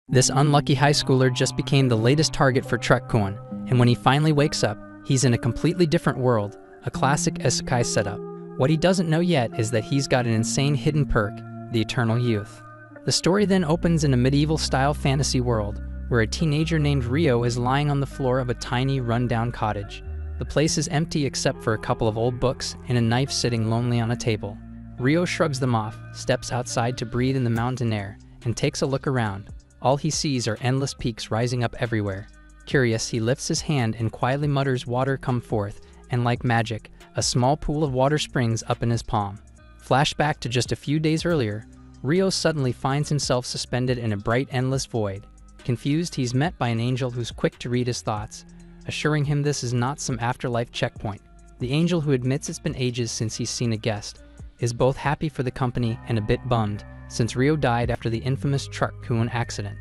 This unlucky high schooler just became the latest target for Truck-kun, and when he finally wakes up, he's in a completely different world, a classic isekai setup. What he doesn't know yet is that he's got an insane hidden perk, the eternal youth. The story then opens in a medieval-style fantasy world, where a teenager named Ryo is lying on the floor of a tiny, run-down cottage. The place is empty except for a couple of old books and a knife sitting lonely on a table. Ryo shrugs them off, steps outside to breathe in the mountain air, and takes a look around. All he sees are endless peaks rising up everywhere. Curious, he lifts his hand and quietly mutters, "Water, come forth," and like magic, a small pool of water springs up in his palm. Flashback to just a few days earlier, Ryo suddenly finds himself suspended in a bright, endless void. Confused, he's met by an angel who's quick to read his thoughts, assuring him this is not some afterlife checkpoint. The angel, who admits it's been ages since he's seen a guest, is both happy for the company and a bit bummed, since Ryo died after the infamous Truck-kun accident.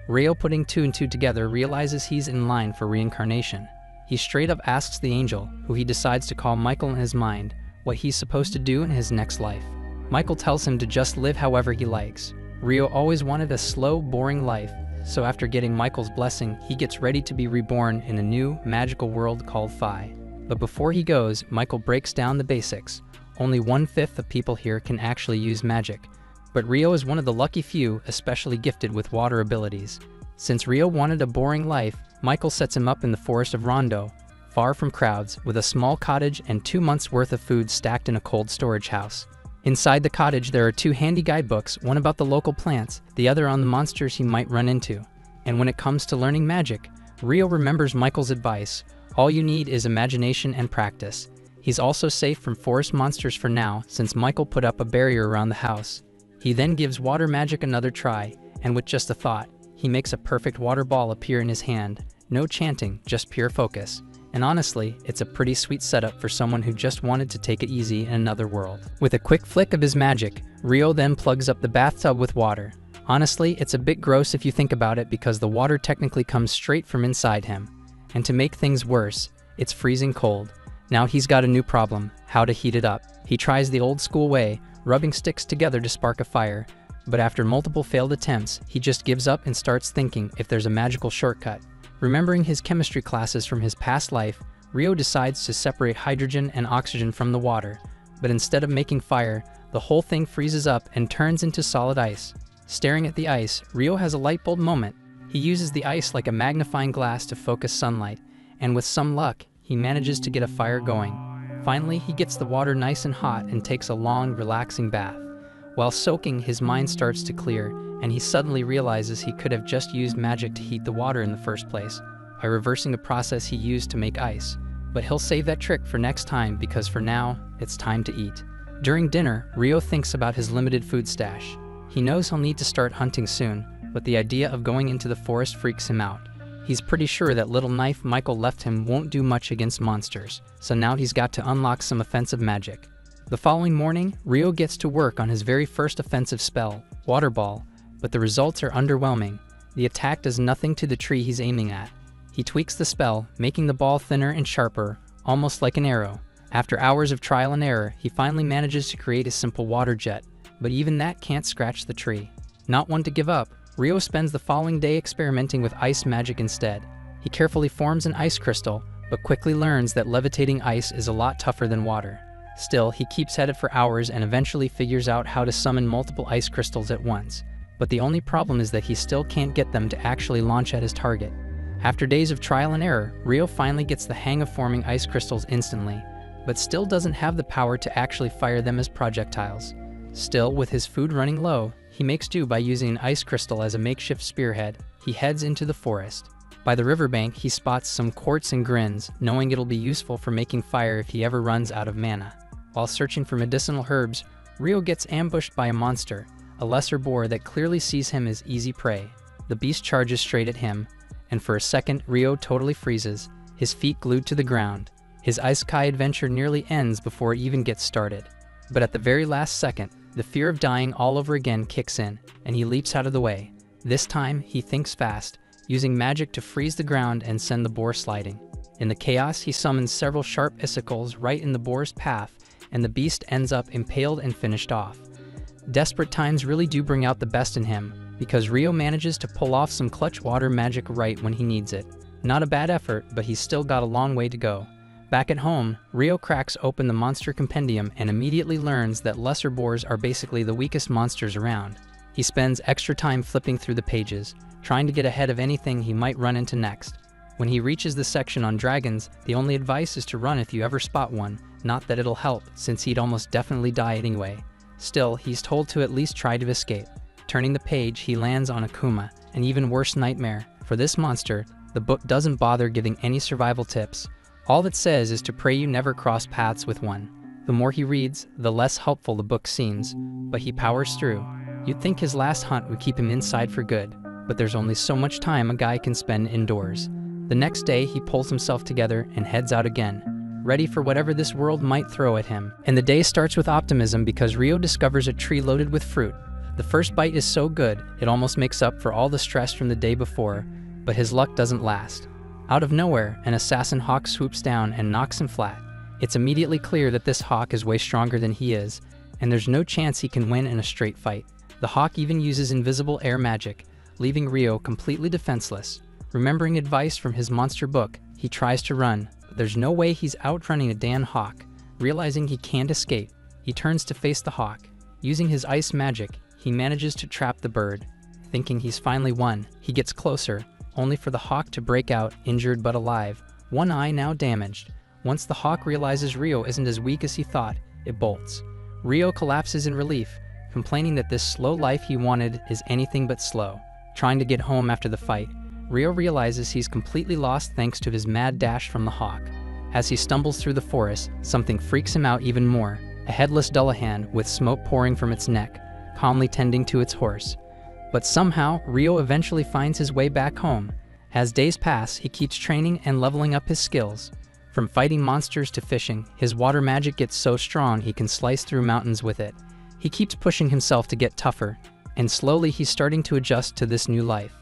Ryo, putting two and two together, realizes he's in line for reincarnation. He straight up asks the angel, who he decides to call Michael in his mind, what he's supposed to do in his next life. Michael tells him to just live however he likes. Ryo always wanted a slow, boring life, so after getting Michael's blessing, he gets ready to be reborn in a new, magical world called Phi. But before he goes, Michael breaks down the basics. Only 1/5 of people here can actually use magic, but Ryo is one of the lucky few, especially gifted with water abilities. Since Ryo wanted a boring life, Michael sets him up in the forest of Rondo, far from crowds, with a small cottage and 2 months' worth of food stacked in a cold storage house. Inside the cottage, there are 2 handy guidebooks, one about the local plants, the other on the monsters he might run into. And when it comes to learning magic, Ryo remembers Michael's advice: all you need is imagination and practice. He's also safe from forest monsters for now, since Michael put up a barrier around the house. He then gives water magic another try, and with just a thought, he makes a perfect water ball appear in his hand. No chanting, just pure focus. And honestly, it's a pretty sweet setup for someone who just wanted to take it easy in another world. With a quick flick of his magic, Ryo then plugs up the bathtub with water. Honestly, it's a bit gross if you think about it, because the water technically comes straight from inside him. And to make things worse, it's freezing cold. Now he's got a new problem: how to heat it up. He tries the old school way, rubbing sticks together to spark a fire, but after multiple failed attempts, he just gives up and starts thinking if there's a magical shortcut. Remembering his chemistry classes from his past life, Ryo decides to separate hydrogen and oxygen from the water, but instead of making fire, the whole thing freezes up and turns into solid ice. Staring at the ice, Ryo has a light bulb moment. He uses the ice like a magnifying glass to focus sunlight, and with some luck, he manages to get a fire going. Finally, he gets the water nice and hot and takes a long, relaxing bath. While soaking, his mind starts to clear, and he suddenly realizes he could have just used magic to heat the water in the first place, by reversing the process he used to make ice. But he'll save that trick for next time, because for now, it's time to eat. During dinner, Ryo thinks about his limited food stash. He knows he'll need to start hunting soon, but the idea of going into the forest freaks him out. He's pretty sure that little knife Michael left him won't do much against monsters, so now he's got to unlock some offensive magic. The following morning, Ryo gets to work on his very first offensive spell, Water Ball, but the results are underwhelming. The attack does nothing to the tree he's aiming at. He tweaks the spell, making the ball thinner and sharper, almost like an arrow. After hours of trial and error, he finally manages to create a simple water jet, but even that can't scratch the tree. Not one to give up, Ryo spends the following day experimenting with ice magic instead. He carefully forms an ice crystal, but quickly learns that levitating ice is a lot tougher than water. Still, he keeps at it for hours and eventually figures out how to summon multiple ice crystals at once. But the only problem is that he still can't get them to actually launch at his target. After days of trial and error, Ryo finally gets the hang of forming ice crystals instantly, but still doesn't have the power to actually fire them as projectiles. Still, with his food running low, he makes do by using an ice crystal as a makeshift spearhead. He heads into the forest. By the riverbank, he spots some quartz and grins, knowing it'll be useful for making fire if he ever runs out of mana. While searching for medicinal herbs, Ryo gets ambushed by a monster, a lesser boar that clearly sees him as easy prey. The beast charges straight at him, and for a second, Ryo totally freezes, his feet glued to the ground. His isekai adventure nearly ends before it even gets started. But at the very last second, the fear of dying all over again kicks in, and he leaps out of the way. This time, he thinks fast, using magic to freeze the ground and send the boar sliding. In the chaos, he summons several sharp icicles right in the boar's path, and the beast ends up impaled and finished off. Desperate times really do bring out the best in him. because Rio manages to pull off some clutch water magic right when he needs it. Not a bad effort, but he's still got a long way to go. Back at home, Rio cracks open the monster compendium and immediately learns that lesser boars are basically the weakest monsters around. He spends extra time flipping through the pages, trying to get ahead of anything he might run into next. When he reaches the section on dragons, the only advice is to run if you ever spot one, not that it'll help, since he'd almost definitely die anyway. Still, he's told to at least try to escape. Turning the page, he lands on a Kuma, an even worse nightmare. For this monster, the book doesn't bother giving any survival tips. All it says is to pray you never cross paths with one. The more he reads, the less helpful the book seems, but he powers through. You'd think his last hunt would keep him inside for good, but there's only so much time a guy can spend indoors. The next day, he pulls himself together and heads out again, ready for whatever this world might throw at him. And the day starts with optimism because Rio discovers a tree loaded with fruit. The first bite is so good, it almost makes up for all the stress from the day before, but his luck doesn't last. Out of nowhere, an assassin hawk swoops down and knocks him flat. It's immediately clear that this hawk is way stronger than he is, and there's no chance he can win in a straight fight. The hawk even uses invisible air magic, leaving Rio completely defenseless. Remembering advice from his monster book, he tries to run, but there's no way he's outrunning a damn hawk. Realizing he can't escape, he turns to face the hawk. Using his ice magic, he manages to trap the bird. Thinking he's finally won, he gets closer, only for the hawk to break out, injured but alive, one eye now damaged. Once the hawk realizes Rio isn't as weak as he thought, it bolts. Rio collapses in relief, complaining that this slow life he wanted is anything but slow. Trying to get home after the fight, Rio realizes he's completely lost thanks to his mad dash from the hawk. As he stumbles through the forest, something freaks him out even more. A headless Dullahan with smoke pouring from its neck, calmly tending to its horse. But somehow, Rio eventually finds his way back home. As days pass, he keeps training and leveling up his skills. From fighting monsters to fishing, his water magic gets so strong he can slice through mountains with it. He keeps pushing himself to get tougher, and slowly he's starting to adjust to this new life.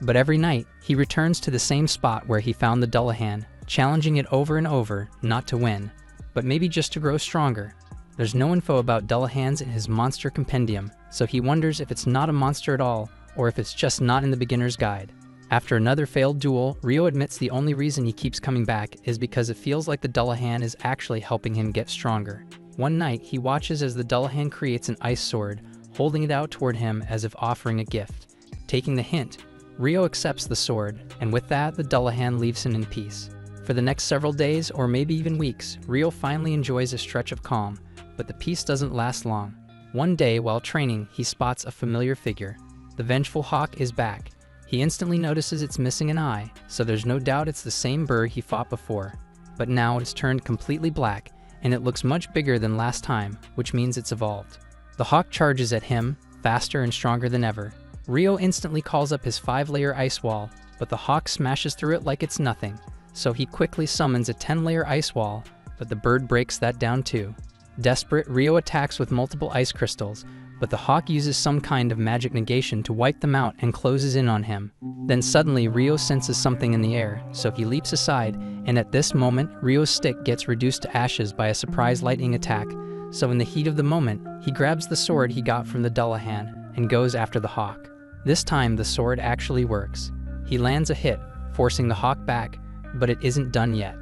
But every night, he returns to the same spot where he found the Dullahan, challenging it over and over, not to win, but maybe just to grow stronger. There's no info about Dullahans in his monster compendium, so he wonders if it's not a monster at all, or if it's just not in the beginner's guide. After another failed duel, Rio admits the only reason he keeps coming back is because it feels like the Dullahan is actually helping him get stronger. One night, he watches as the Dullahan creates an ice sword, holding it out toward him as if offering a gift. Taking the hint, Rio accepts the sword, and with that, the Dullahan leaves him in peace. For the next several days, or maybe even weeks, Rio finally enjoys a stretch of calm, but the peace doesn't last long. One day, while training, he spots a familiar figure. The vengeful hawk is back. He instantly notices it's missing an eye, so there's no doubt it's the same bird he fought before. But now it's turned completely black, and it looks much bigger than last time, which means it's evolved. The hawk charges at him, faster and stronger than ever. Rio instantly calls up his 5-layer ice wall, but the hawk smashes through it like it's nothing, so he quickly summons a 10-layer ice wall, but the bird breaks that down too. Desperate, Rio attacks with multiple ice crystals, but the hawk uses some kind of magic negation to wipe them out and closes in on him. Then suddenly Rio senses something in the air, so he leaps aside, and at this moment, Rio's stick gets reduced to ashes by a surprise lightning attack, so in the heat of the moment, he grabs the sword he got from the Dullahan and goes after the hawk. This time, the sword actually works. He lands a hit, forcing the hawk back, but it isn't done yet.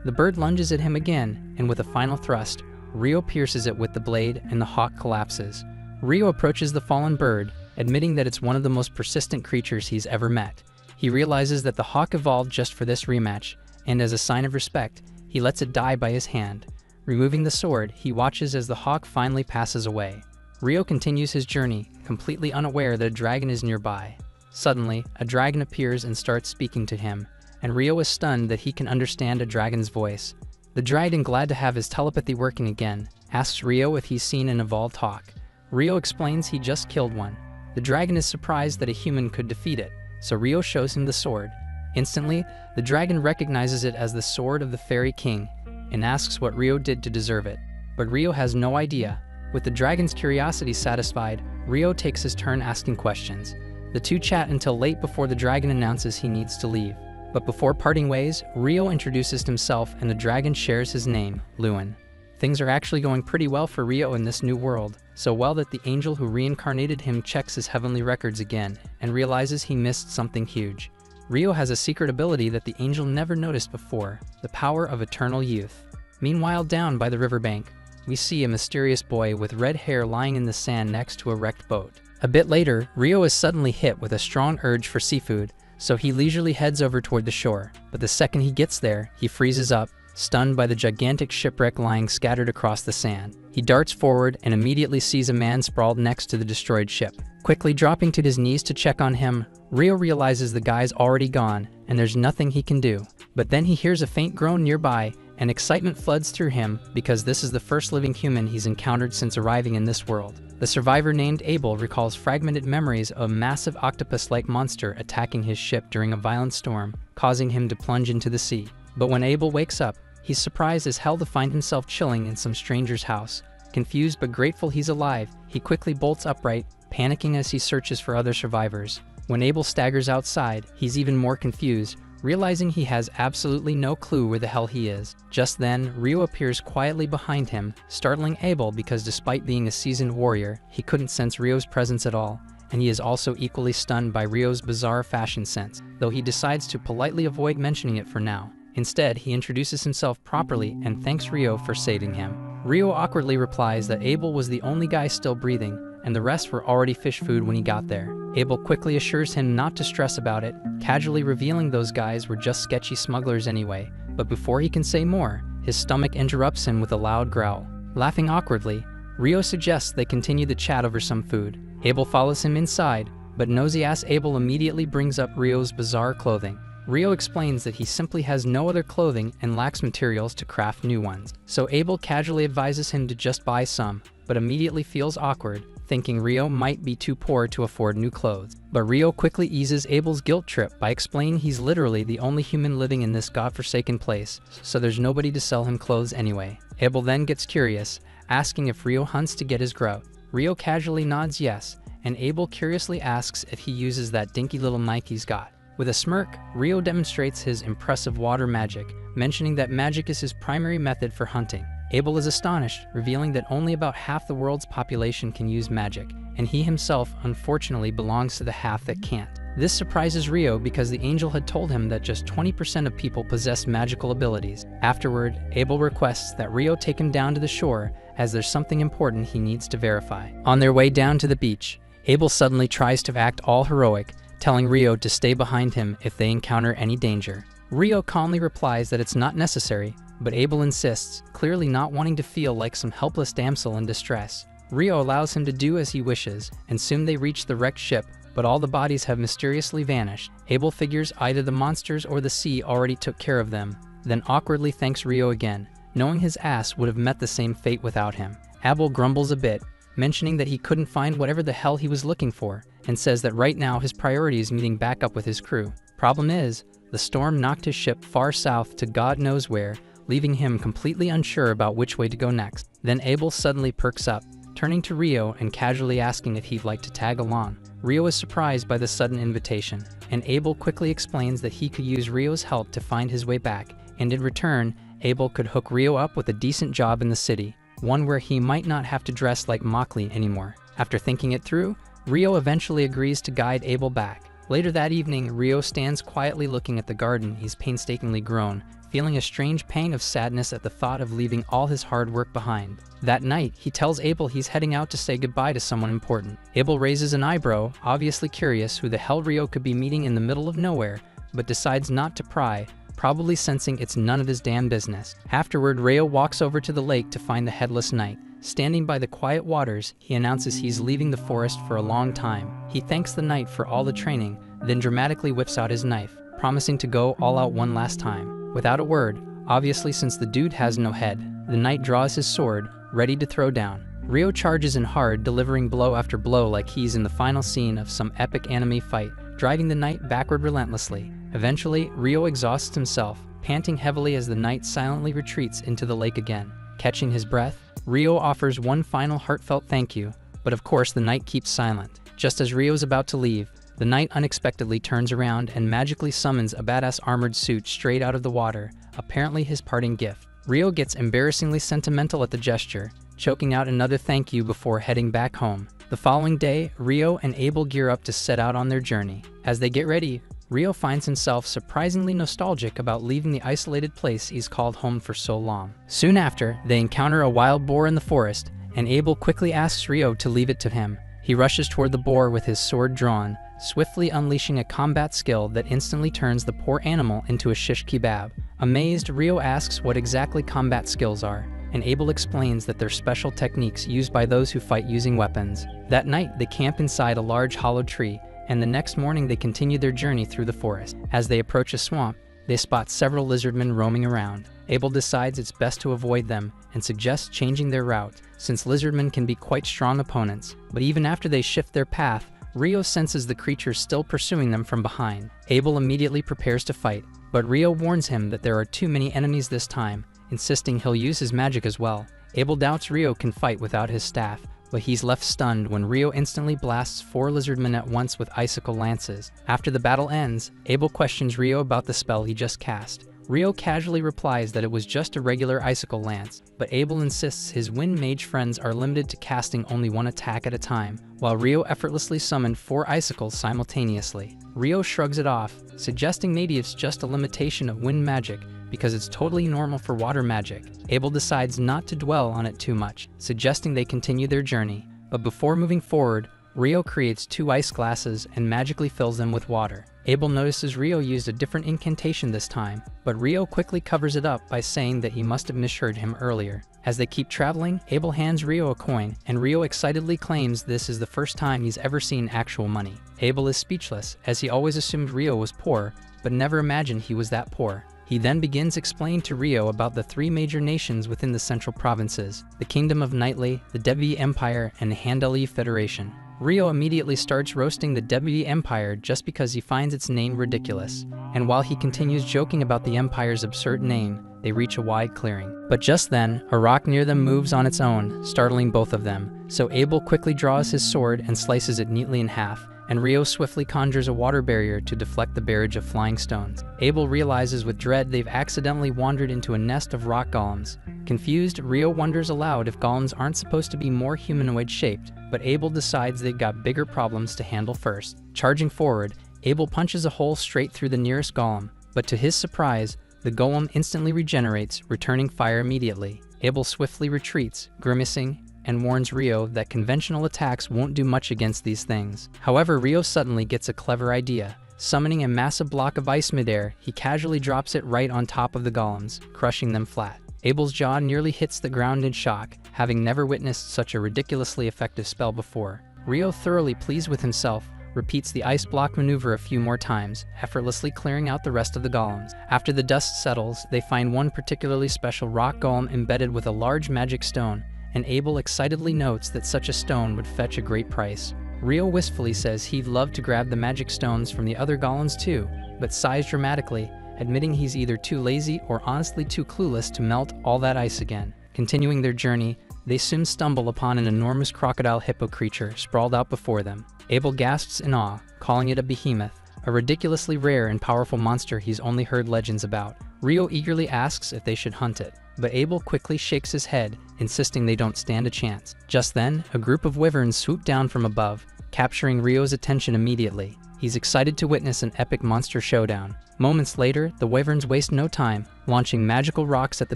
The bird lunges at him again, and with a final thrust, Rio pierces it with the blade and the hawk collapses. Rio approaches the fallen bird, admitting that it's one of the most persistent creatures he's ever met. He realizes that the hawk evolved just for this rematch, and as a sign of respect, he lets it die by his hand. Removing the sword, he watches as the hawk finally passes away. Rio continues his journey, completely unaware that a dragon is nearby. Suddenly, a dragon appears and starts speaking to him, and Rio is stunned that he can understand a dragon's voice. The dragon, glad to have his telepathy working again, asks Rio if he's seen an evolved hawk. Rio explains he just killed one. The dragon is surprised that a human could defeat it, so Rio shows him the sword. Instantly, the dragon recognizes it as the sword of the Fairy King, and asks what Rio did to deserve it. But Rio has no idea. With the dragon's curiosity satisfied, Rio takes his turn asking questions. The two chat until late before the dragon announces he needs to leave. But before parting ways, Rio introduces himself and the dragon shares his name, Lewin. Things are actually going pretty well for Rio in this new world, so well that the angel who reincarnated him checks his heavenly records again and realizes he missed something huge. Rio has a secret ability that the angel never noticed before, the power of eternal youth. Meanwhile, down by the riverbank, we see a mysterious boy with red hair lying in the sand next to a wrecked boat. A bit later, Rio is suddenly hit with a strong urge for seafood, so he leisurely heads over toward the shore. But the second he gets there, he freezes up, stunned by the gigantic shipwreck lying scattered across the sand. He darts forward and immediately sees a man sprawled next to the destroyed ship. Quickly dropping to his knees to check on him, Rio realizes the guy's already gone and there's nothing he can do. But then he hears a faint groan nearby, and excitement floods through him because this is the first living human he's encountered since arriving in this world. The survivor named Abel recalls fragmented memories of a massive octopus-like monster attacking his ship during a violent storm, causing him to plunge into the sea. But when Abel wakes up, he's surprised as hell to find himself chilling in some stranger's house. Confused but grateful he's alive, he quickly bolts upright, panicking as he searches for other survivors. When Abel staggers outside, he's even more confused, realizing he has absolutely no clue where the hell he is. Just then, Rio appears quietly behind him, startling Abel because despite being a seasoned warrior, he couldn't sense Rio's presence at all, and he is also equally stunned by Rio's bizarre fashion sense, though he decides to politely avoid mentioning it for now. Instead, he introduces himself properly and thanks Rio for saving him. Rio awkwardly replies that Abel was the only guy still breathing, and the rest were already fish food when he got there. Abel quickly assures him not to stress about it, casually revealing those guys were just sketchy smugglers anyway. But before he can say more, his stomach interrupts him with a loud growl. Laughing awkwardly, Rio suggests they continue the chat over some food. Abel follows him inside, but nosy-ass Abel immediately brings up Rio's bizarre clothing. Rio explains that he simply has no other clothing and lacks materials to craft new ones. So Abel casually advises him to just buy some, but immediately feels awkward, thinking Rio might be too poor to afford new clothes. But Rio quickly eases Abel's guilt trip by explaining he's literally the only human living in this godforsaken place, so there's nobody to sell him clothes anyway. Abel then gets curious, asking if Rio hunts to get his grout. Rio casually nods yes, and Abel curiously asks if he uses that dinky little knife he's got. With a smirk, Rio demonstrates his impressive water magic, mentioning that magic is his primary method for hunting. Abel is astonished, revealing that only about half the world's population can use magic, and he himself unfortunately belongs to the half that can't. This surprises Rio because the angel had told him that just 20% of people possess magical abilities. Afterward, Abel requests that Rio take him down to the shore as there's something important he needs to verify. On their way down to the beach, Abel suddenly tries to act all heroic, telling Rio to stay behind him if they encounter any danger. Rio calmly replies that it's not necessary, but Abel insists, clearly not wanting to feel like some helpless damsel in distress. Rio allows him to do as he wishes, and soon they reach the wrecked ship, but all the bodies have mysteriously vanished. Abel figures either the monsters or the sea already took care of them, then awkwardly thanks Rio again, knowing his ass would have met the same fate without him. Abel grumbles a bit, mentioning that he couldn't find whatever the hell he was looking for, and says that right now his priority is meeting back up with his crew. Problem is, the storm knocked his ship far south to God knows where, leaving him completely unsure about which way to go next. Then Abel suddenly perks up, turning to Rio and casually asking if he'd like to tag along. Rio is surprised by the sudden invitation, and Abel quickly explains that he could use Rio's help to find his way back, and in return, Abel could hook Rio up with a decent job in the city, one where he might not have to dress like Mockley anymore. After thinking it through, Rio eventually agrees to guide Abel back. Later that evening, Rio stands quietly looking at the garden he's painstakingly grown, feeling a strange pang of sadness at the thought of leaving all his hard work behind. That night, he tells Abel he's heading out to say goodbye to someone important. Abel raises an eyebrow, obviously curious who the hell Rio could be meeting in the middle of nowhere, but decides not to pry, probably sensing it's none of his damn business. Afterward, Rio walks over to the lake to find the headless knight. Standing by the quiet waters, he announces he's leaving the forest for a long time. He thanks the knight for all the training, then dramatically whips out his knife, promising to go all out one last time. Without a word, obviously since the dude has no head, the knight draws his sword, ready to throw down. Rio charges in hard, delivering blow after blow like he's in the final scene of some epic anime fight, driving the knight backward relentlessly. Eventually, Rio exhausts himself, panting heavily as the knight silently retreats into the lake again. Catching his breath, Rio offers one final heartfelt thank you, but of course the knight keeps silent. Just as Rio's about to leave, the knight unexpectedly turns around and magically summons a badass armored suit straight out of the water, apparently his parting gift. Rio gets embarrassingly sentimental at the gesture, choking out another thank you before heading back home. The following day, Rio and Abel gear up to set out on their journey. As they get ready, Rio finds himself surprisingly nostalgic about leaving the isolated place he's called home for so long. Soon after, they encounter a wild boar in the forest, and Abel quickly asks Rio to leave it to him. He rushes toward the boar with his sword drawn, swiftly unleashing a combat skill that instantly turns the poor animal into a shish kebab. Amazed, Rio asks what exactly combat skills are, and Abel explains that they're special techniques used by those who fight using weapons. That night, they camp inside a large hollow tree, and the next morning they continue their journey through the forest. As they approach a swamp, they spot several lizardmen roaming around. Abel decides it's best to avoid them and suggests changing their route, since lizardmen can be quite strong opponents. But even after they shift their path, Rio senses the creatures still pursuing them from behind. Abel immediately prepares to fight, but Rio warns him that there are too many enemies this time, insisting he'll use his magic as well. Abel doubts Rio can fight without his staff, but he's left stunned when Rio instantly blasts 4 lizardmen at once with icicle lances. After the battle ends, Abel questions Rio about the spell he just cast. Rio casually replies that it was just a regular icicle lance, but Abel insists his wind mage friends are limited to casting only 1 attack at a time, while Rio effortlessly summoned 4 icicles simultaneously. Rio shrugs it off, suggesting maybe it's just a limitation of wind magic, because it's totally normal for water magic. Abel decides not to dwell on it too much, suggesting they continue their journey. But before moving forward, Rio creates 2 ice glasses and magically fills them with water. Abel notices Rio used a different incantation this time, but Rio quickly covers it up by saying that he must have misheard him earlier. As they keep traveling, Abel hands Rio a coin, and Rio excitedly claims this is the first time he's ever seen actual money. Abel is speechless, as he always assumed Rio was poor, but never imagined he was that poor. He then begins explaining to Rio about the 3 major nations within the central provinces: the Kingdom of Knightley, the Devi Empire, and the Handali Federation. Rio immediately starts roasting the Devi Empire just because he finds its name ridiculous, and while he continues joking about the Empire's absurd name, they reach a wide clearing. But just then, a rock near them moves on its own, startling both of them, so Abel quickly draws his sword and slices it neatly in half, and Rio swiftly conjures a water barrier to deflect the barrage of flying stones. Abel realizes with dread they've accidentally wandered into a nest of rock golems. Confused, Rio wonders aloud if golems aren't supposed to be more humanoid-shaped, but Abel decides they've got bigger problems to handle first. Charging forward, Abel punches a hole straight through the nearest golem, but to his surprise, the golem instantly regenerates, returning fire immediately. Abel swiftly retreats, grimacing, and warns Rio that conventional attacks won't do much against these things. However, Rio suddenly gets a clever idea. Summoning a massive block of ice midair, he casually drops it right on top of the golems, crushing them flat. Abel's jaw nearly hits the ground in shock, having never witnessed such a ridiculously effective spell before. Rio, thoroughly pleased with himself, repeats the ice block maneuver a few more times, effortlessly clearing out the rest of the golems. After the dust settles, they find one particularly special rock golem embedded with a large magic stone, and Abel excitedly notes that such a stone would fetch a great price. Rio wistfully says he'd love to grab the magic stones from the other golems too, but sighs dramatically, admitting he's either too lazy or honestly too clueless to melt all that ice again. Continuing their journey, they soon stumble upon an enormous crocodile hippo creature sprawled out before them. Abel gasps in awe, calling it a behemoth, a ridiculously rare and powerful monster he's only heard legends about. Rio eagerly asks if they should hunt it, but Abel quickly shakes his head, insisting they don't stand a chance. Just then, a group of wyverns swoop down from above, capturing Rio's attention immediately. He's excited to witness an epic monster showdown. Moments later, the wyverns waste no time, launching magical rocks at the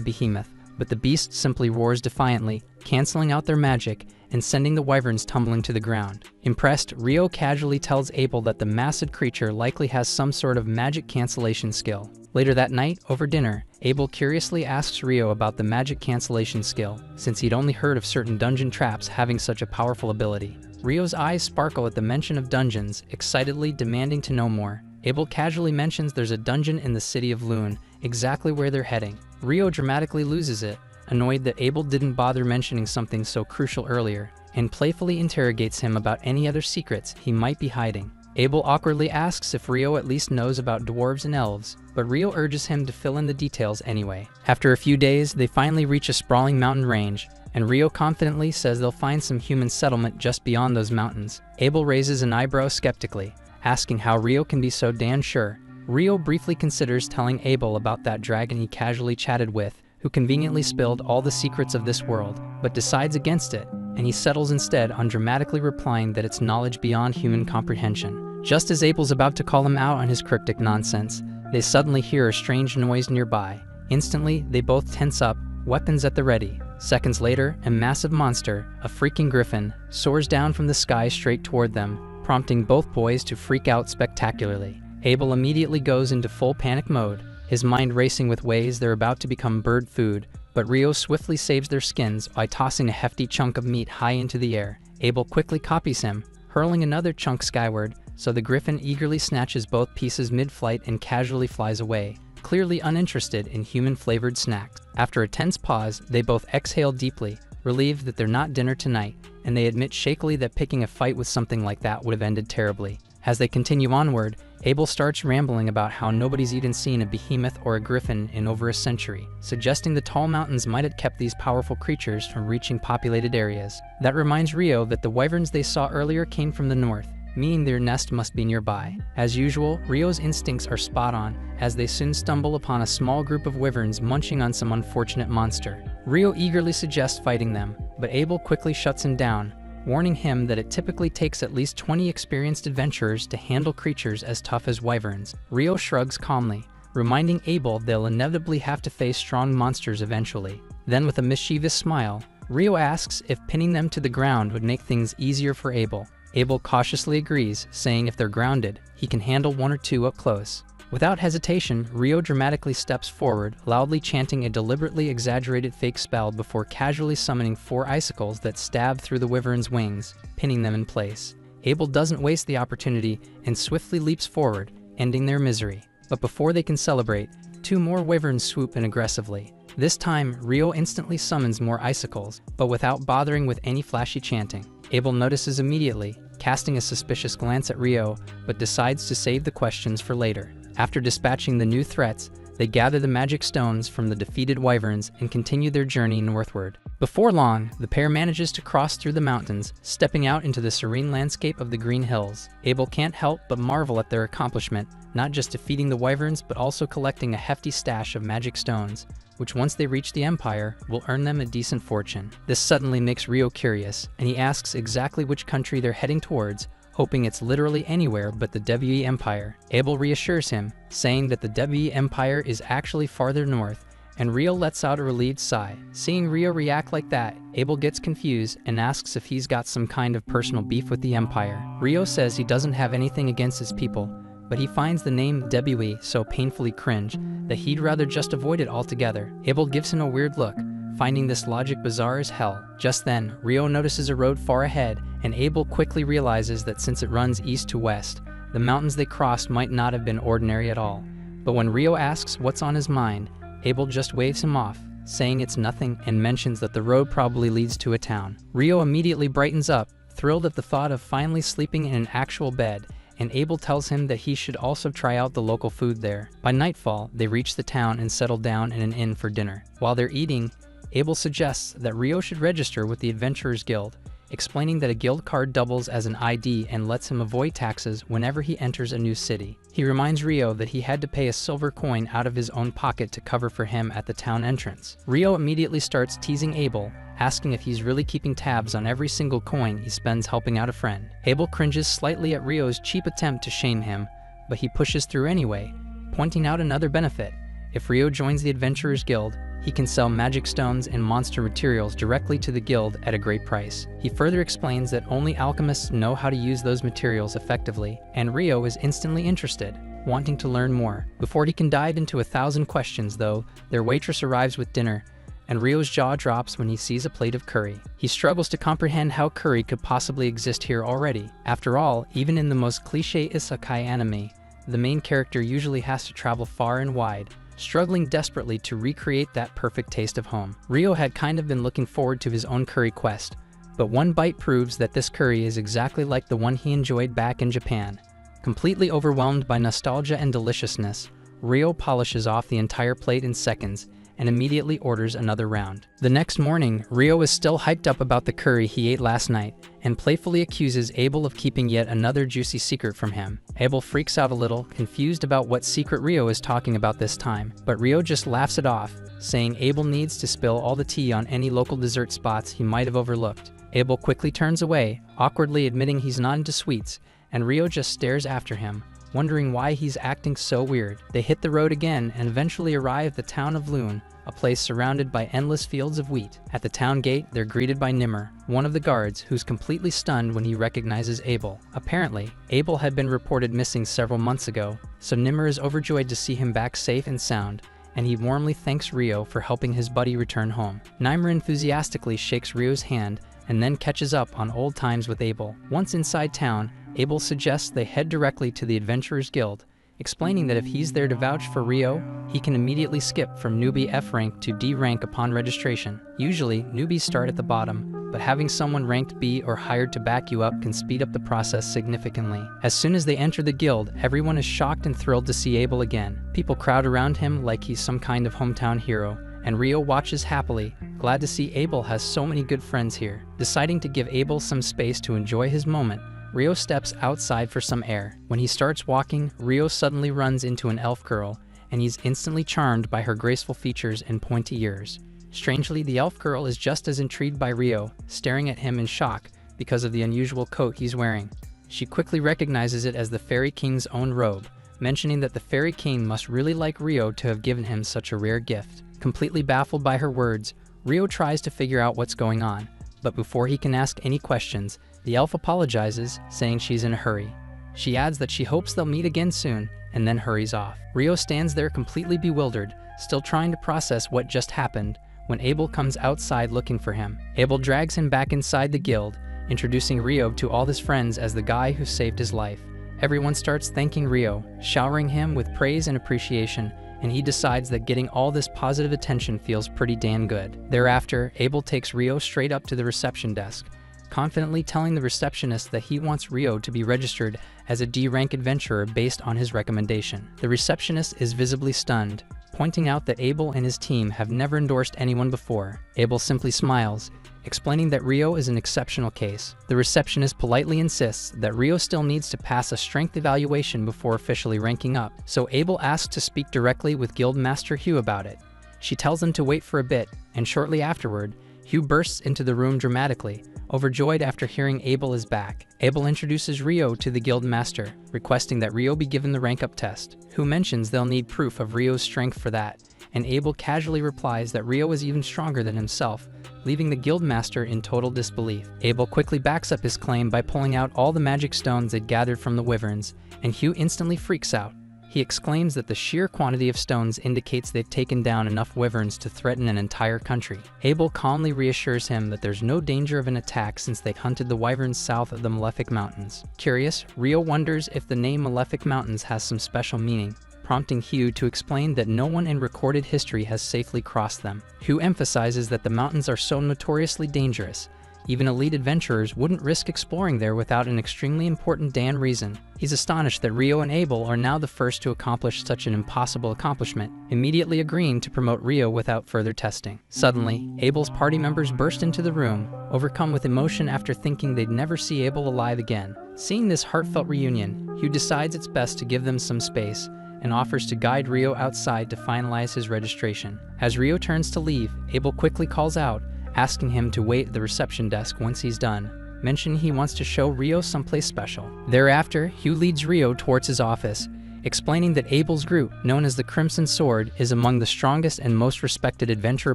behemoth, but the beast simply roars defiantly, canceling out their magic and sending the wyverns tumbling to the ground. Impressed, Rio casually tells Abel that the massive creature likely has some sort of magic cancellation skill. Later that night, over dinner, Abel curiously asks Rio about the magic cancellation skill, since he'd only heard of certain dungeon traps having such a powerful ability. Rio's eyes sparkle at the mention of dungeons, excitedly demanding to know more. Abel casually mentions there's a dungeon in the city of Loon, exactly where they're heading. Rio dramatically loses it, annoyed that Abel didn't bother mentioning something so crucial earlier, and playfully interrogates him about any other secrets he might be hiding. Abel awkwardly asks if Rio at least knows about dwarves and elves, but Rio urges him to fill in the details anyway. After a few days, they finally reach a sprawling mountain range, and Rio confidently says they'll find some human settlement just beyond those mountains. Abel raises an eyebrow skeptically, asking how Rio can be so damn sure. Rio briefly considers telling Abel about that dragon he casually chatted with, who conveniently spilled all the secrets of this world, but decides against it, and he settles instead on dramatically replying that it's knowledge beyond human comprehension. Just as Abel's about to call him out on his cryptic nonsense, they suddenly hear a strange noise nearby. Instantly, they both tense up, weapons at the ready. Seconds later, a massive monster, a freaking griffin, soars down from the sky straight toward them, prompting both boys to freak out spectacularly. Abel immediately goes into full panic mode, his mind racing with ways they're about to become bird food, but Rio swiftly saves their skins by tossing a hefty chunk of meat high into the air. Abel quickly copies him, hurling another chunk skyward, so the griffin eagerly snatches both pieces mid-flight and casually flies away, clearly uninterested in human-flavored snacks. After a tense pause, they both exhale deeply, relieved that they're not dinner tonight, and they admit shakily that picking a fight with something like that would have ended terribly. As they continue onward, Abel starts rambling about how nobody's even seen a behemoth or a griffin in over a century, suggesting the tall mountains might have kept these powerful creatures from reaching populated areas. That reminds Rio that the wyverns they saw earlier came from the north, meaning their nest must be nearby. As usual, Rio's instincts are spot on, as they soon stumble upon a small group of wyverns munching on some unfortunate monster. Rio eagerly suggests fighting them, but Abel quickly shuts him down, warning him that it typically takes at least 20 experienced adventurers to handle creatures as tough as wyverns. Rio shrugs calmly, reminding Abel they'll inevitably have to face strong monsters eventually. Then with a mischievous smile, Rio asks if pinning them to the ground would make things easier for Abel. Abel cautiously agrees, saying if they're grounded, he can handle one or two up close. Without hesitation, Rio dramatically steps forward, loudly chanting a deliberately exaggerated fake spell before casually summoning 4 icicles that stab through the wyvern's wings, pinning them in place. Abel doesn't waste the opportunity and swiftly leaps forward, ending their misery. But before they can celebrate, 2 more wyverns swoop in aggressively. This time, Rio instantly summons more icicles, but without bothering with any flashy chanting. Abel notices immediately, casting a suspicious glance at Rio, but decides to save the questions for later. After dispatching the new threats, they gather the magic stones from the defeated wyverns and continue their journey northward. Before long, the pair manages to cross through the mountains, stepping out into the serene landscape of the green hills. Abel can't help but marvel at their accomplishment, not just defeating the wyverns but also collecting a hefty stash of magic stones, which once they reach the Empire, will earn them a decent fortune. This suddenly makes Rio curious, and he asks exactly which country they're heading towards, hoping it's literally anywhere but the Debuy Empire. Abel reassures him, saying that the Debuy Empire is actually farther north, and Rio lets out a relieved sigh. Seeing Rio react like that, Abel gets confused and asks if he's got some kind of personal beef with the Empire. Rio says he doesn't have anything against his people, but he finds the name Debuy so painfully cringe that he'd rather just avoid it altogether. Abel gives him a weird look, finding this logic bizarre as hell. Just then, Rio notices a road far ahead, and Abel quickly realizes that since it runs east to west, the mountains they crossed might not have been ordinary at all. But when Rio asks what's on his mind, Abel just waves him off, saying it's nothing and mentions that the road probably leads to a town. Rio immediately brightens up, thrilled at the thought of finally sleeping in an actual bed, and Abel tells him that he should also try out the local food there. By nightfall, they reach the town and settle down in an inn for dinner. While they're eating, Abel suggests that Rio should register with the Adventurers Guild, explaining that a guild card doubles as an ID and lets him avoid taxes whenever he enters a new city. He reminds Rio that he had to pay a silver coin out of his own pocket to cover for him at the town entrance. Rio immediately starts teasing Abel, asking if he's really keeping tabs on every single coin he spends helping out a friend. Abel cringes slightly at Rio's cheap attempt to shame him, but he pushes through anyway, pointing out another benefit. If Rio joins the Adventurers Guild, he can sell magic stones and monster materials directly to the guild at a great price. He further explains that only alchemists know how to use those materials effectively, and Rio is instantly interested, wanting to learn more. Before he can dive into 1,000 questions though, their waitress arrives with dinner, and Rio's jaw drops when he sees a plate of curry. He struggles to comprehend how curry could possibly exist here already. After all, even in the most cliché isekai anime, the main character usually has to travel far and wide, struggling desperately to recreate that perfect taste of home. Rio had kind of been looking forward to his own curry quest, but one bite proves that this curry is exactly like the one he enjoyed back in Japan. Completely overwhelmed by nostalgia and deliciousness, Rio polishes off the entire plate in seconds and immediately orders another round. The next morning, Rio is still hyped up about the curry he ate last night and playfully accuses Abel of keeping yet another juicy secret from him. Abel freaks out a little, confused about what secret Rio is talking about this time, but Rio just laughs it off, saying Abel needs to spill all the tea on any local dessert spots he might have overlooked. Abel quickly turns away, awkwardly admitting he's not into sweets, and Rio just stares after him, wondering why he's acting so weird. They hit the road again and eventually arrive at the town of Loon, a place surrounded by endless fields of wheat. At the town gate, they're greeted by Nimmer, one of the guards, who's completely stunned when he recognizes Abel. Apparently, Abel had been reported missing several months ago, so Nimmer is overjoyed to see him back safe and sound, and he warmly thanks Rio for helping his buddy return home. Nimmer enthusiastically shakes Rio's hand and then catches up on old times with Abel. Once inside town, Abel suggests they head directly to the Adventurers Guild, explaining that if he's there to vouch for Rio, he can immediately skip from newbie F rank to D rank upon registration. Usually, newbies start at the bottom, but having someone ranked B or higher to back you up can speed up the process significantly. As soon as they enter the guild, everyone is shocked and thrilled to see Abel again. People crowd around him like he's some kind of hometown hero, and Rio watches happily, glad to see Abel has so many good friends here. Deciding to give Abel some space to enjoy his moment, Rio steps outside for some air. When he starts walking, Rio suddenly runs into an elf girl, and he's instantly charmed by her graceful features and pointy ears. Strangely, the elf girl is just as intrigued by Rio, staring at him in shock because of the unusual coat he's wearing. She quickly recognizes it as the Fairy King's own robe, mentioning that the Fairy King must really like Rio to have given him such a rare gift. Completely baffled by her words, Rio tries to figure out what's going on, but before he can ask any questions, the elf apologizes, saying she's in a hurry. She adds that she hopes they'll meet again soon, and then hurries off. Rio stands there completely bewildered, still trying to process what just happened, when Abel comes outside looking for him. Abel drags him back inside the guild, introducing Rio to all his friends as the guy who saved his life. Everyone starts thanking Rio, showering him with praise and appreciation, and he decides that getting all this positive attention feels pretty damn good. Thereafter, Abel takes Rio straight up to the reception desk, confidently telling the receptionist that he wants Rio to be registered as a D-rank adventurer based on his recommendation. The receptionist is visibly stunned, pointing out that Abel and his team have never endorsed anyone before. Abel simply smiles, explaining that Rio is an exceptional case. The receptionist politely insists that Rio still needs to pass a strength evaluation before officially ranking up, so Abel asks to speak directly with Guildmaster Hugh about it. She tells him to wait for a bit, and shortly afterward, Hugh bursts into the room dramatically, overjoyed after hearing Abel is back. Abel introduces Rio to the Guildmaster, requesting that Rio be given the rank-up test. Hugh mentions they'll need proof of Rio's strength for that, and Abel casually replies that Rio is even stronger than himself, leaving the Guildmaster in total disbelief. Abel quickly backs up his claim by pulling out all the magic stones they'd gathered from the wyverns, and Hugh instantly freaks out. He exclaims that the sheer quantity of stones indicates they've taken down enough wyverns to threaten an entire country. Abel calmly reassures him that there's no danger of an attack since they hunted the wyverns south of the Malefic Mountains. Curious, Rio wonders if the name Malefic Mountains has some special meaning, prompting Hugh to explain that no one in recorded history has safely crossed them. Hugh emphasizes that the mountains are so notoriously dangerous, even elite adventurers wouldn't risk exploring there without an extremely important damn reason. He's astonished that Rio and Abel are now the first to accomplish such an impossible accomplishment, immediately agreeing to promote Rio without further testing. Suddenly, Abel's party members burst into the room, overcome with emotion after thinking they'd never see Abel alive again. Seeing this heartfelt reunion, Hugh decides it's best to give them some space, and offers to guide Rio outside to finalize his registration. As Rio turns to leave, Abel quickly calls out, asking him to wait at the reception desk once he's done, mentioning he wants to show Rio someplace special. Thereafter, Hugh leads Rio towards his office, explaining that Abel's group, known as the Crimson Sword, is among the strongest and most respected adventurer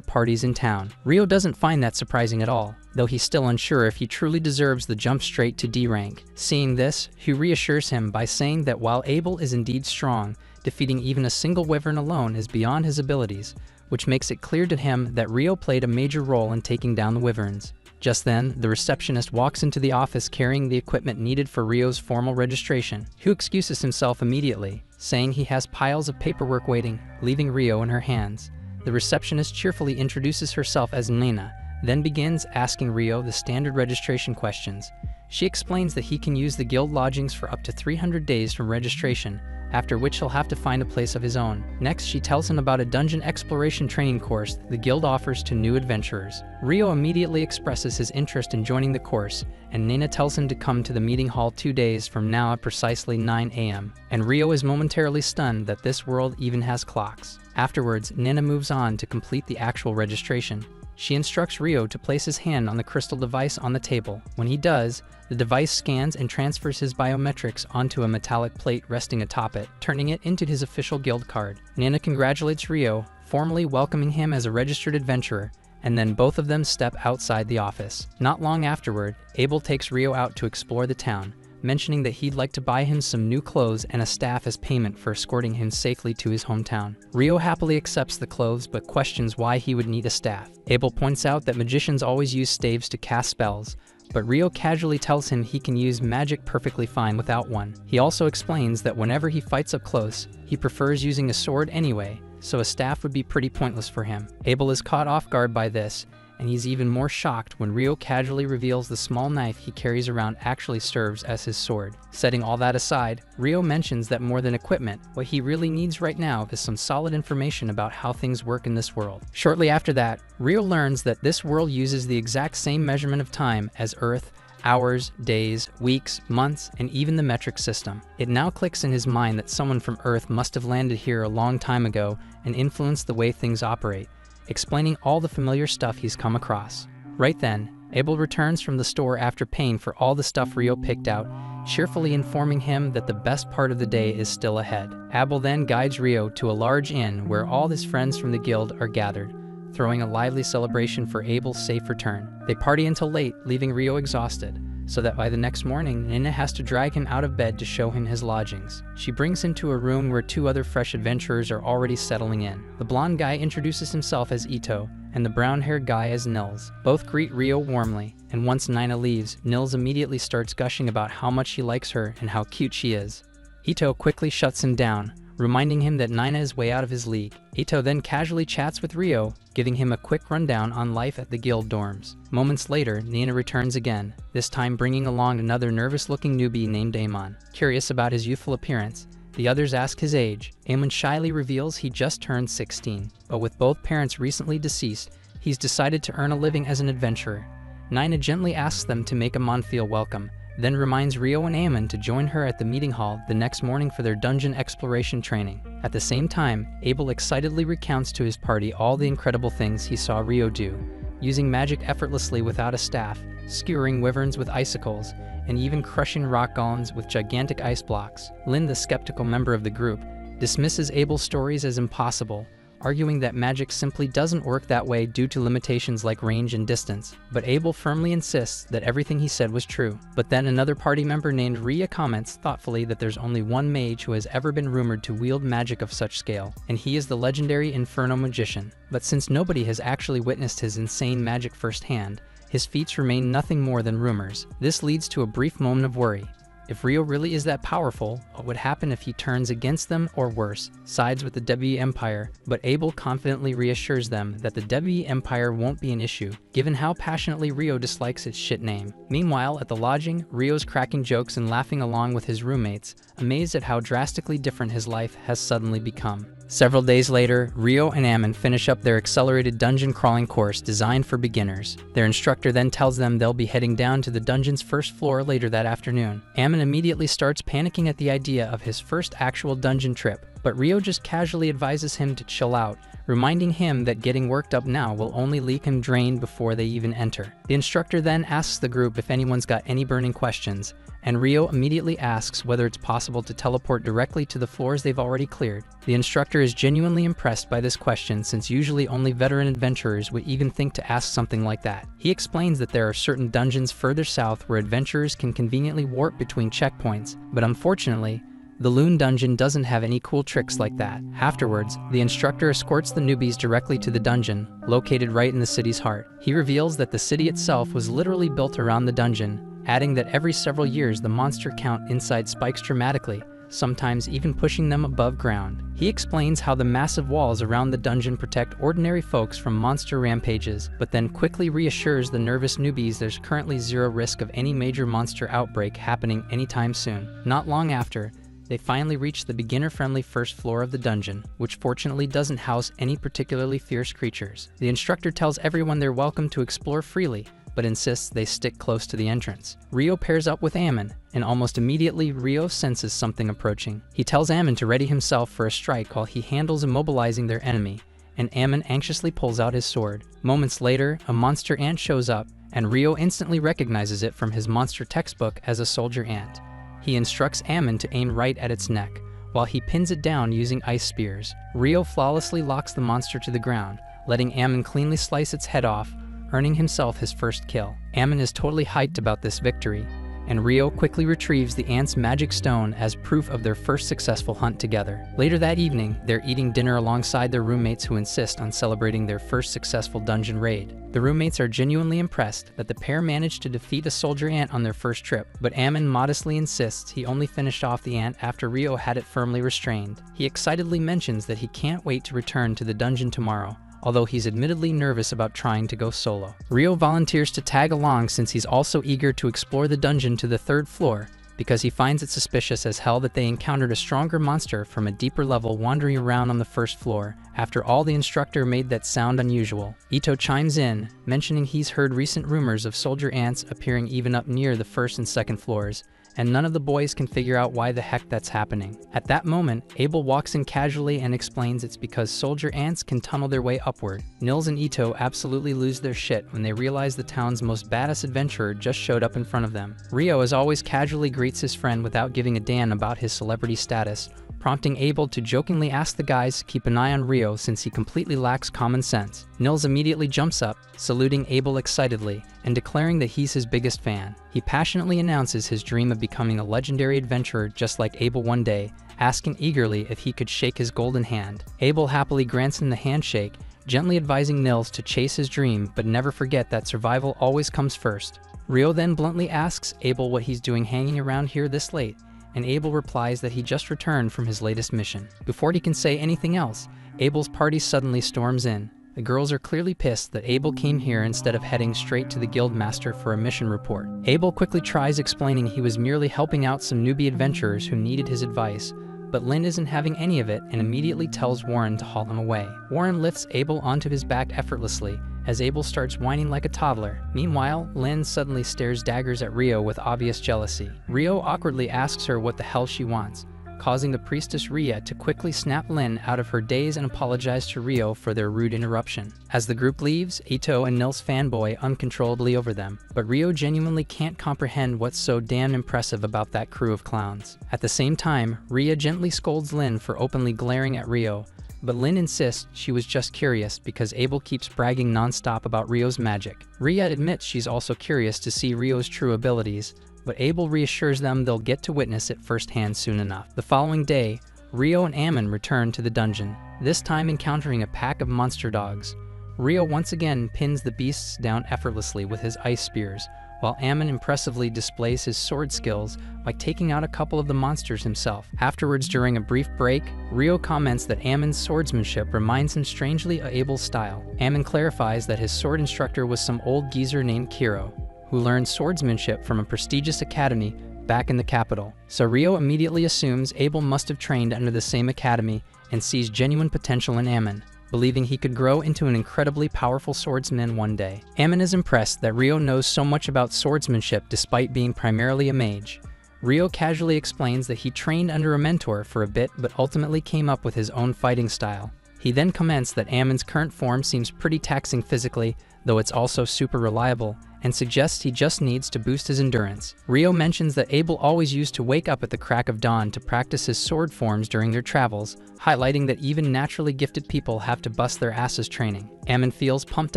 parties in town. Rio doesn't find that surprising at all, though he's still unsure if he truly deserves the jump straight to D rank. Seeing this, Hugh reassures him by saying that while Abel is indeed strong, defeating even a single wyvern alone is beyond his abilities, which makes it clear to him that Rio played a major role in taking down the wyverns. Just then, the receptionist walks into the office carrying the equipment needed for Rio's formal registration. Hugh excuses himself immediately, saying he has piles of paperwork waiting, leaving Rio in her hands. The receptionist cheerfully introduces herself as Nena, then begins asking Rio the standard registration questions. She explains that he can use the guild lodgings for up to 300 days from registration, after which he'll have to find a place of his own. Next, she tells him about a dungeon exploration training course the guild offers to new adventurers. Rio immediately expresses his interest in joining the course, and Nina tells him to come to the meeting hall 2 days from now at precisely 9 a.m. And Rio is momentarily stunned that this world even has clocks. Afterwards, Nina moves on to complete the actual registration. She instructs Rio to place his hand on the crystal device on the table. When he does, the device scans and transfers his biometrics onto a metallic plate resting atop it, turning it into his official guild card. Nina congratulates Rio, formally welcoming him as a registered adventurer, and then both of them step outside the office. Not long afterward, Abel takes Rio out to explore the town, mentioning that he'd like to buy him some new clothes and a staff as payment for escorting him safely to his hometown. Rio happily accepts the clothes but questions why he would need a staff. Abel points out that magicians always use staves to cast spells, but Rio casually tells him he can use magic perfectly fine without one. He also explains that whenever he fights up close, he prefers using a sword anyway, so a staff would be pretty pointless for him. Abel is caught off guard by this, and he's even more shocked when Rio casually reveals the small knife he carries around actually serves as his sword. Setting all that aside, Rio mentions that more than equipment, what he really needs right now is some solid information about how things work in this world. Shortly after that, Rio learns that this world uses the exact same measurement of time as Earth: hours, days, weeks, months, and even the metric system. It now clicks in his mind that someone from Earth must have landed here a long time ago and influenced the way things operate, explaining all the familiar stuff he's come across. Right then, Abel returns from the store after paying for all the stuff Rio picked out, cheerfully informing him that the best part of the day is still ahead. Abel then guides Rio to a large inn where all his friends from the guild are gathered, throwing a lively celebration for Abel's safe return. They party until late, leaving Rio exhausted, so that by the next morning, Nina has to drag him out of bed to show him his lodgings. She brings him to a room where 2 other fresh adventurers are already settling in. The blonde guy introduces himself as Ito, and the brown-haired guy as Nils. Both greet Rio warmly, and once Nina leaves, Nils immediately starts gushing about how much he likes her and how cute she is. Ito quickly shuts him down, reminding him that Nina is way out of his league. Ito then casually chats with Rio, giving him a quick rundown on life at the guild dorms. Moments later, Nina returns again, this time bringing along another nervous-looking newbie named Amon. Curious about his youthful appearance, the others ask his age. Amon shyly reveals he just turned 16, but with both parents recently deceased, he's decided to earn a living as an adventurer. Nina gently asks them to make Amon feel welcome, then reminds Rio and Amon to join her at the meeting hall the next morning for their dungeon exploration training. At the same time, Abel excitedly recounts to his party all the incredible things he saw Rio do, using magic effortlessly without a staff, skewering wyverns with icicles, and even crushing rock golems with gigantic ice blocks. Lynn, the skeptical member of the group, dismisses Abel's stories as impossible, arguing that magic simply doesn't work that way due to limitations like range and distance. But Abel firmly insists that everything he said was true. But then another party member named Rhea comments thoughtfully that there's only one mage who has ever been rumored to wield magic of such scale, and he is the legendary Inferno magician. But since nobody has actually witnessed his insane magic firsthand, his feats remain nothing more than rumors. This leads to a brief moment of worry. If Rio really is that powerful, what would happen if he turns against them or worse, sides with the W Empire? But Abel confidently reassures them that the W Empire won't be an issue, given how passionately Rio dislikes its shit name. Meanwhile, at the lodging, Rio's cracking jokes and laughing along with his roommates, amazed at how drastically different his life has suddenly become. Several days later, Rio and Amon finish up their accelerated dungeon crawling course designed for beginners. Their instructor then tells them they'll be heading down to the dungeon's first floor later that afternoon. Amon immediately starts panicking at the idea of his first actual dungeon trip, but Rio just casually advises him to chill out, reminding him that getting worked up now will only leave him drained before they even enter. The instructor then asks the group if anyone's got any burning questions, and Rio immediately asks whether it's possible to teleport directly to the floors they've already cleared. The instructor is genuinely impressed by this question, since usually only veteran adventurers would even think to ask something like that. He explains that there are certain dungeons further south where adventurers can conveniently warp between checkpoints, but unfortunately, the Loon Dungeon doesn't have any cool tricks like that. Afterwards, the instructor escorts the newbies directly to the dungeon, located right in the city's heart. He reveals that the city itself was literally built around the dungeon, adding that every several years the monster count inside spikes dramatically, sometimes even pushing them above ground. He explains how the massive walls around the dungeon protect ordinary folks from monster rampages, but then quickly reassures the nervous newbies there's currently zero risk of any major monster outbreak happening anytime soon. Not long after, They finally reach the beginner-friendly first floor of the dungeon, which fortunately doesn't house any particularly fierce creatures. The instructor tells everyone they're welcome to explore freely, but insists they stick close to the entrance. Rio pairs up with Ammon, and almost immediately Rio senses something approaching. He tells Ammon to ready himself for a strike while he handles immobilizing their enemy, and Ammon anxiously pulls out his sword. Moments later, a monster ant shows up, and Rio instantly recognizes it from his monster textbook as a soldier ant. He instructs Ammon to aim right at its neck, while he pins it down using ice spears. Rio flawlessly locks the monster to the ground, letting Ammon cleanly slice its head off, earning himself his first kill. Ammon is totally hyped about this victory, and Rio quickly retrieves the ant's magic stone as proof of their first successful hunt together. Later that evening, they're eating dinner alongside their roommates who insist on celebrating their first successful dungeon raid. The roommates are genuinely impressed that the pair managed to defeat a soldier ant on their first trip, but Ammon modestly insists he only finished off the ant after Rio had it firmly restrained. He excitedly mentions that he can't wait to return to the dungeon tomorrow, although he's admittedly nervous about trying to go solo. Rio volunteers to tag along since he's also eager to explore the dungeon to the third floor, because he finds it suspicious as hell that they encountered a stronger monster from a deeper level wandering around on the first floor. After all, the instructor made that sound unusual. Ito chimes in, mentioning he's heard recent rumors of soldier ants appearing even up near the first and second floors, and none of the boys can figure out why the heck that's happening. At that moment, Abel walks in casually and explains it's because soldier ants can tunnel their way upward. Nils and Ito absolutely lose their shit when they realize the town's most badass adventurer just showed up in front of them. Rio, as always, casually greets his friend without giving a damn about his celebrity status, prompting Abel to jokingly ask the guys to keep an eye on Rio since he completely lacks common sense. Nils immediately jumps up, saluting Abel excitedly, and declaring that he's his biggest fan. He passionately announces his dream of becoming a legendary adventurer just like Abel one day, asking eagerly if he could shake his golden hand. Abel happily grants him the handshake, gently advising Nils to chase his dream but never forget that survival always comes first. Rio then bluntly asks Abel what he's doing hanging around here this late, and Abel replies that he just returned from his latest mission. Before he can say anything else, Abel's party suddenly storms in. The girls are clearly pissed that Abel came here instead of heading straight to the guildmaster for a mission report. Abel quickly tries explaining he was merely helping out some newbie adventurers who needed his advice, but Lynn isn't having any of it and immediately tells Warren to haul him away. Warren lifts Abel onto his back effortlessly, as Abel starts whining like a toddler. Meanwhile, Lynn suddenly stares daggers at Rio with obvious jealousy. Rio awkwardly asks her what the hell she wants, causing the priestess Ria to quickly snap Lynn out of her daze and apologize to Rio for their rude interruption. As the group leaves, Ito and Nils fanboy uncontrollably over them, but Rio genuinely can't comprehend what's so damn impressive about that crew of clowns. At the same time, Ria gently scolds Lynn for openly glaring at Rio, but Lynn insists she was just curious because Abel keeps bragging non-stop about Rio's magic. Ria admits she's also curious to see Rio's true abilities, but Abel reassures them they'll get to witness it firsthand soon enough. The following day, Rio and Ammon return to the dungeon, this time encountering a pack of monster dogs. Rio once again pins the beasts down effortlessly with his ice spears, while Ammon impressively displays his sword skills by taking out a couple of the monsters himself. Afterwards, during a brief break, Rio comments that Ammon's swordsmanship reminds him strangely of Abel's style. Ammon clarifies that his sword instructor was some old geezer named Kiro, who learned swordsmanship from a prestigious academy back in the capital. So Rio immediately assumes Abel must have trained under the same academy and sees genuine potential in Ammon, believing he could grow into an incredibly powerful swordsman one day. Ammon is impressed that Rio knows so much about swordsmanship despite being primarily a mage. Rio casually explains that he trained under a mentor for a bit but ultimately came up with his own fighting style. He then comments that Ammon's current form seems pretty taxing physically, though it's also super reliable, and suggests he just needs to boost his endurance. Rio mentions that Abel always used to wake up at the crack of dawn to practice his sword forms during their travels, highlighting that even naturally gifted people have to bust their asses training. Ammon feels pumped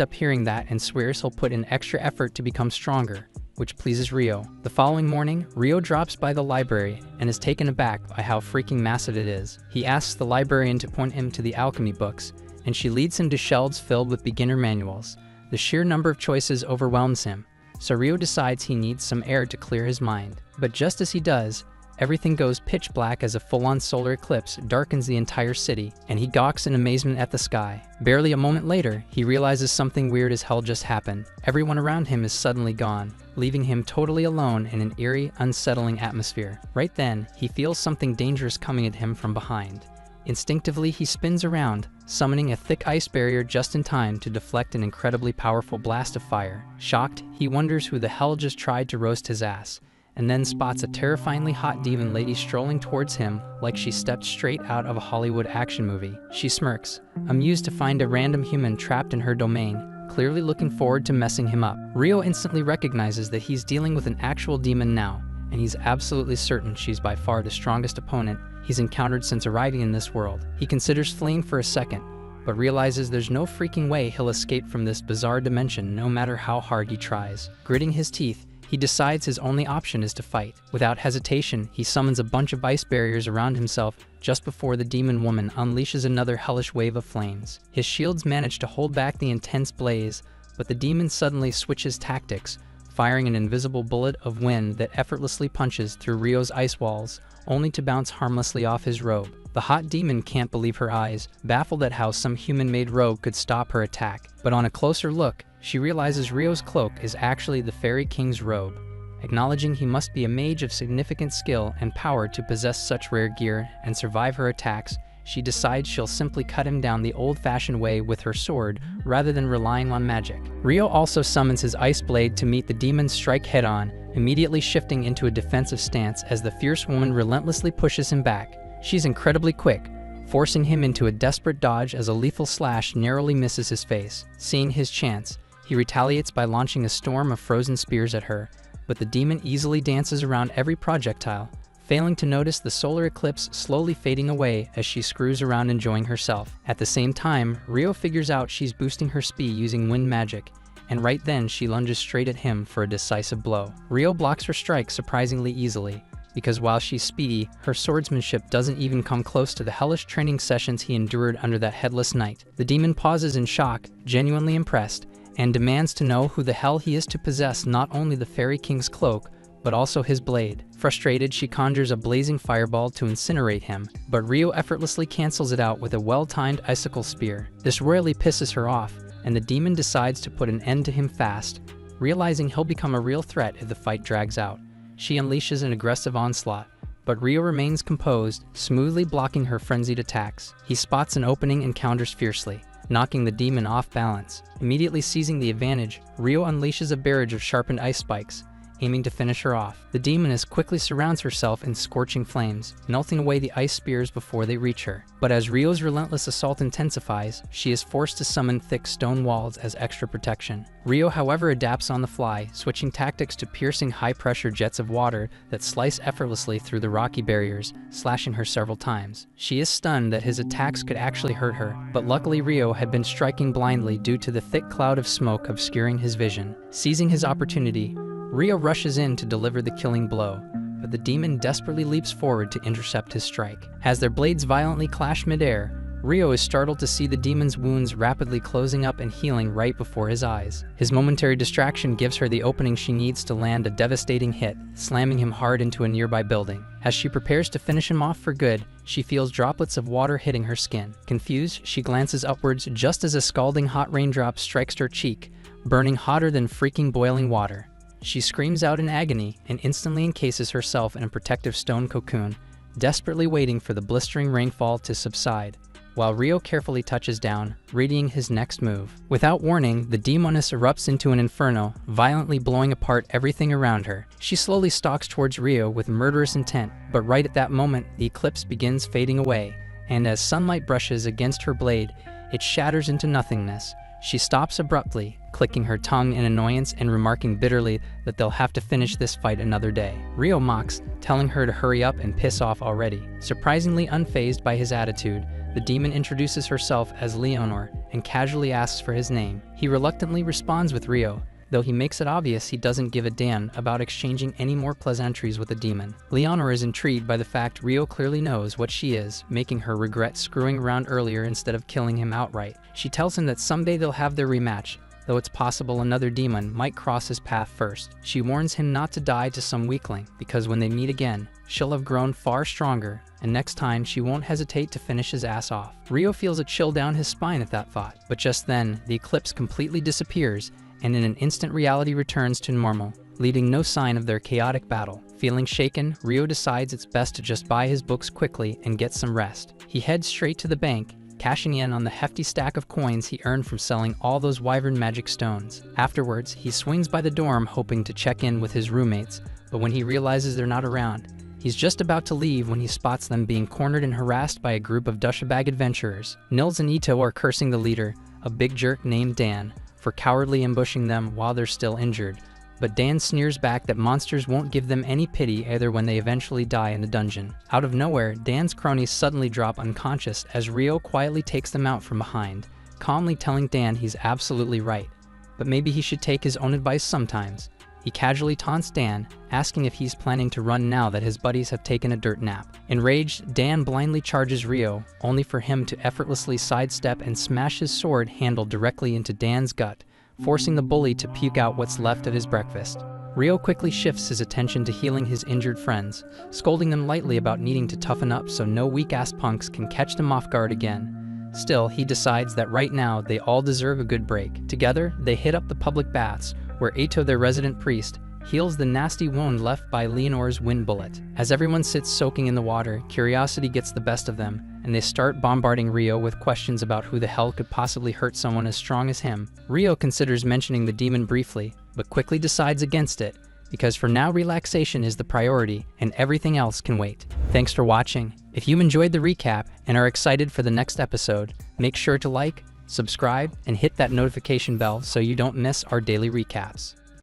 up hearing that and swears he'll put in extra effort to become stronger, which pleases Rio. The following morning, Rio drops by the library and is taken aback by how freaking massive it is. He asks the librarian to point him to the alchemy books, and she leads him to shelves filled with beginner manuals. The sheer number of choices overwhelms him, so Rio decides he needs some air to clear his mind. But just as he does, everything goes pitch black as a full-on solar eclipse darkens the entire city, and he gawks in amazement at the sky. Barely a moment later, he realizes something weird as hell just happened. Everyone around him is suddenly gone, leaving him totally alone in an eerie, unsettling atmosphere. Right then, he feels something dangerous coming at him from behind. Instinctively, he spins around, summoning a thick ice barrier just in time to deflect an incredibly powerful blast of fire. Shocked, he wonders who the hell just tried to roast his ass, and then spots a terrifyingly hot demon lady strolling towards him like she stepped straight out of a Hollywood action movie. She smirks, amused to find a random human trapped in her domain, clearly looking forward to messing him up. Ryo instantly recognizes that he's dealing with an actual demon now, and he's absolutely certain she's by far the strongest opponent he's encountered since arriving in this world. He considers fleeing for a second, but realizes there's no freaking way he'll escape from this bizarre dimension no matter how hard he tries. Gritting his teeth, he decides his only option is to fight. Without hesitation, he summons a bunch of ice barriers around himself just before the demon woman unleashes another hellish wave of flames. His shields manage to hold back the intense blaze, but the demon suddenly switches tactics, firing an invisible bullet of wind that effortlessly punches through Ryo's ice walls, only to bounce harmlessly off his robe. The hot demon can't believe her eyes, baffled at how some human-made robe could stop her attack. But on a closer look, she realizes Ryo's cloak is actually the Fairy King's robe. Acknowledging he must be a mage of significant skill and power to possess such rare gear and survive her attacks, she decides she'll simply cut him down the old-fashioned way with her sword rather than relying on magic. Ryo also summons his ice blade to meet the demon's strike head-on, immediately shifting into a defensive stance as the fierce woman relentlessly pushes him back. She's incredibly quick, forcing him into a desperate dodge as a lethal slash narrowly misses his face. Seeing his chance, he retaliates by launching a storm of frozen spears at her, but the demon easily dances around every projectile, failing to notice the solar eclipse slowly fading away as she screws around enjoying herself. At the same time, Ryo figures out she's boosting her speed using wind magic, and right then she lunges straight at him for a decisive blow. Ryo blocks her strike surprisingly easily, because while she's speedy, her swordsmanship doesn't even come close to the hellish training sessions he endured under that headless knight. The demon pauses in shock, genuinely impressed, and demands to know who the hell he is to possess not only the Fairy King's cloak, but also his blade. Frustrated, she conjures a blazing fireball to incinerate him, but Ryo effortlessly cancels it out with a well-timed icicle spear. This royally pisses her off, and the demon decides to put an end to him fast, realizing he'll become a real threat if the fight drags out. She unleashes an aggressive onslaught, but Ryo remains composed, smoothly blocking her frenzied attacks. He spots an opening and counters fiercely, knocking the demon off balance. Immediately seizing the advantage, Ryo unleashes a barrage of sharpened ice spikes, aiming to finish her off. The demoness quickly surrounds herself in scorching flames, melting away the ice spears before they reach her. But as Ryo's relentless assault intensifies, she is forced to summon thick stone walls as extra protection. Ryo, however, adapts on the fly, switching tactics to piercing high-pressure jets of water that slice effortlessly through the rocky barriers, slashing her several times. She is stunned that his attacks could actually hurt her, but luckily Ryo had been striking blindly due to the thick cloud of smoke obscuring his vision. Seizing his opportunity, Ryo rushes in to deliver the killing blow, but the demon desperately leaps forward to intercept his strike. As their blades violently clash midair, Ryo is startled to see the demon's wounds rapidly closing up and healing right before his eyes. His momentary distraction gives her the opening she needs to land a devastating hit, slamming him hard into a nearby building. As she prepares to finish him off for good, she feels droplets of water hitting her skin. Confused, she glances upwards just as a scalding hot raindrop strikes her cheek, burning hotter than freaking boiling water. She screams out in agony and instantly encases herself in a protective stone cocoon, desperately waiting for the blistering rainfall to subside, while Ryo carefully touches down, readying his next move. Without warning, the demoness erupts into an inferno, violently blowing apart everything around her. She slowly stalks towards Ryo with murderous intent, but right at that moment, the eclipse begins fading away, and as sunlight brushes against her blade, it shatters into nothingness. She stops abruptly, clicking her tongue in annoyance and remarking bitterly that they'll have to finish this fight another day. Ryo mocks, telling her to hurry up and piss off already. Surprisingly unfazed by his attitude, the demon introduces herself as Leonor and casually asks for his name. He reluctantly responds with Ryo, though he makes it obvious he doesn't give a damn about exchanging any more pleasantries with the demon. Leonor is intrigued by the fact Ryo clearly knows what she is, making her regret screwing around earlier instead of killing him outright. She tells him that someday they'll have their rematch, though it's possible another demon might cross his path first. She warns him not to die to some weakling, because when they meet again, she'll have grown far stronger, and next time she won't hesitate to finish his ass off. Rio feels a chill down his spine at that thought, but just then, the eclipse completely disappears, and in an instant reality returns to normal, leaving no sign of their chaotic battle. Feeling shaken, Rio decides it's best to just buy his books quickly and get some rest. He heads straight to the bank, cashing in on the hefty stack of coins he earned from selling all those wyvern magic stones. Afterwards, he swings by the dorm hoping to check in with his roommates, but when he realizes they're not around, he's just about to leave when he spots them being cornered and harassed by a group of douchebag adventurers. Nils and Ito are cursing the leader, a big jerk named Dan, for cowardly ambushing them while they're still injured. But Dan sneers back that monsters won't give them any pity either when they eventually die in the dungeon. Out of nowhere, Dan's cronies suddenly drop unconscious as Rio quietly takes them out from behind, calmly telling Dan he's absolutely right, but maybe he should take his own advice sometimes. He casually taunts Dan, asking if he's planning to run now that his buddies have taken a dirt nap. Enraged, Dan blindly charges Rio, only for him to effortlessly sidestep and smash his sword handle directly into Dan's gut, forcing the bully to puke out what's left of his breakfast. Rio quickly shifts his attention to healing his injured friends, scolding them lightly about needing to toughen up so no weak-ass punks can catch them off guard again. Still, he decides that right now they all deserve a good break. Together, they hit up the public baths, where Ato, their resident priest, heals the nasty wound left by Leonor's wind bullet. As everyone sits soaking in the water, curiosity gets the best of them, and they start bombarding Rio with questions about who the hell could possibly hurt someone as strong as him. Rio considers mentioning the demon briefly, but quickly decides against it, because for now relaxation is the priority and everything else can wait. Thanks for watching. If you enjoyed the recap and are excited for the next episode, make sure to like, subscribe, and hit that notification bell so you don't miss our daily recaps.